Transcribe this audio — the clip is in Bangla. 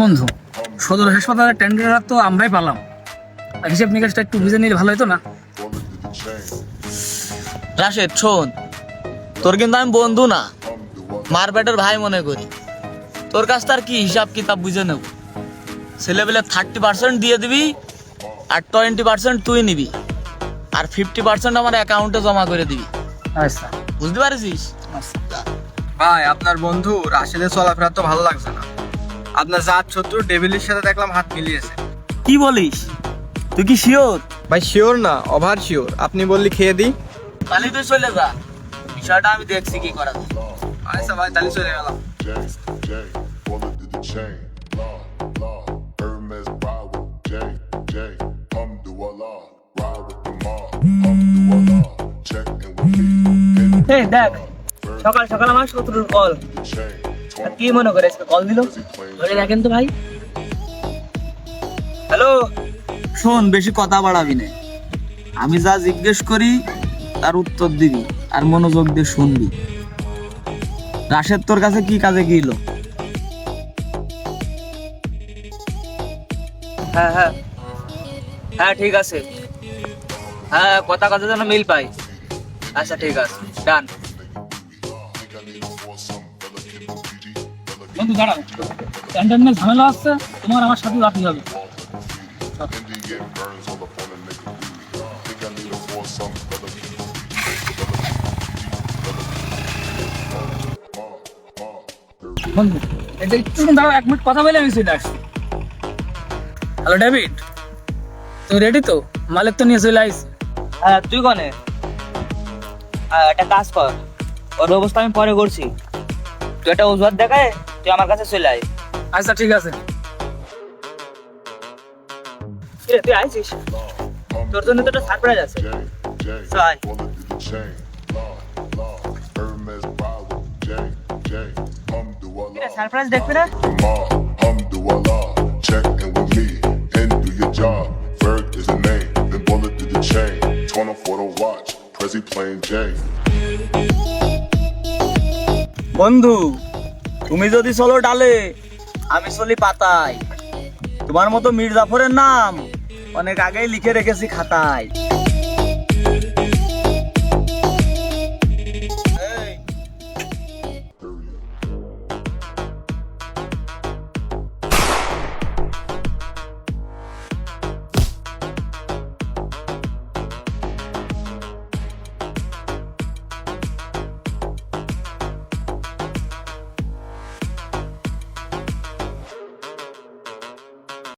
বন্ধু, সদর হাসপাতালের টেন্ডার তো আমরাই পালাম। হিসেব নিকাশটা একটু বুঝে নিলে ভালো হতো না? রাশেদ শোন, তোর কিন্তু আমি বন্ধু না, মারপেটের ভাই মনে করি। তোর কাছ তার কি হিসাব কিতাব বুঝে নেব। ছেলেবেলে 30% দিয়ে দিবি, আর 20% তুই নিবি, আর 50% আমার অ্যাকাউন্টে জমা করে দিবি। আচ্ছা বুঝতে পারছিস? ভাই, আপনার বন্ধু রাশেদের চলাফেরা তো ভালো লাগছে না। আপনার জাত শত্রু ডেভিলের সাথে দেখলাম হাত মিলিয়েছে। কি বলিস? তুই কি শিওর? ভাই শিওর না, ওভার শিওর। আপনি বললি খেয়ে দিই। তাহলে তুই চলে যা, বিষয়টা আমি দেখছি কি করা যায়। আচ্ছা ভাই, তাহলে চলে গেলাম। J, bullet to the chain. Law, Hermes ride with J, Alhamdulillah, ride with the mob. Alhamdulillah, check in with me. এই দেখ, সকাল সকাল আমার শত্রুর কল। Chain, কি মনে করে কল দিল? ধরে দেখেন তো ভাই। হ্যালো, শোন, বেশি কথা বাড়াবি না। আমি যা জিজ্ঞেস করি তার উত্তর দিবি, আর মনোযোগ দিয়ে শুনবি। রাশেদ তোর কাছে কি কাজে গেল? হ্যাঁ হ্যাঁ হ্যাঁ, ঠিক আছে। হ্যাঁ, কথা কথা যেন মিল পাই। আচ্ছা ঠিক আছে, ডান। বন্ধু দাঁড়াও, টেন্ডার নিয়ে ঝামেলা আসছে, তোমার আমার সাথে রাখতে হবে। Indian burns all up on a nigga. Think I need a foursome, fella keep বন্ধু, এটা একটু দাঁড়াও, 1 মিনিট কথা বলে আমি চলে আসছি। হ্যালো ডেভিড, তুই রেডি তো? মালিক তো নিয়ে চলে আসছি। হ্যাঁ, তুই কনে? একটা কাজ কর, ওর ব্যবস্থা আমি পরে করছি। তুই একটা অজুহাত দেখায় তুই আমার কাছে চলে আয়। আচ্ছা ঠিক আছে। কিরে, তুই আইছিস? তোর জন্য তো একটা সারপ্রাইজ আছে। J, Sorry. bullet to the chain. Law, Hermes ride with J, Alhamdulillah. Surprise দেখবি না? Alhamdulillah, check in with me and do your job. Ferg is the name, then bullet to the chain. 20 for the watch, Prezi plain J. বন্ধু, তুমি যদি চলো ডালে, আমি চলি পাতায়। তোমার মতো মীর জাফরের নাম অনেক আগেই লিখে রেখেছি খাতায়।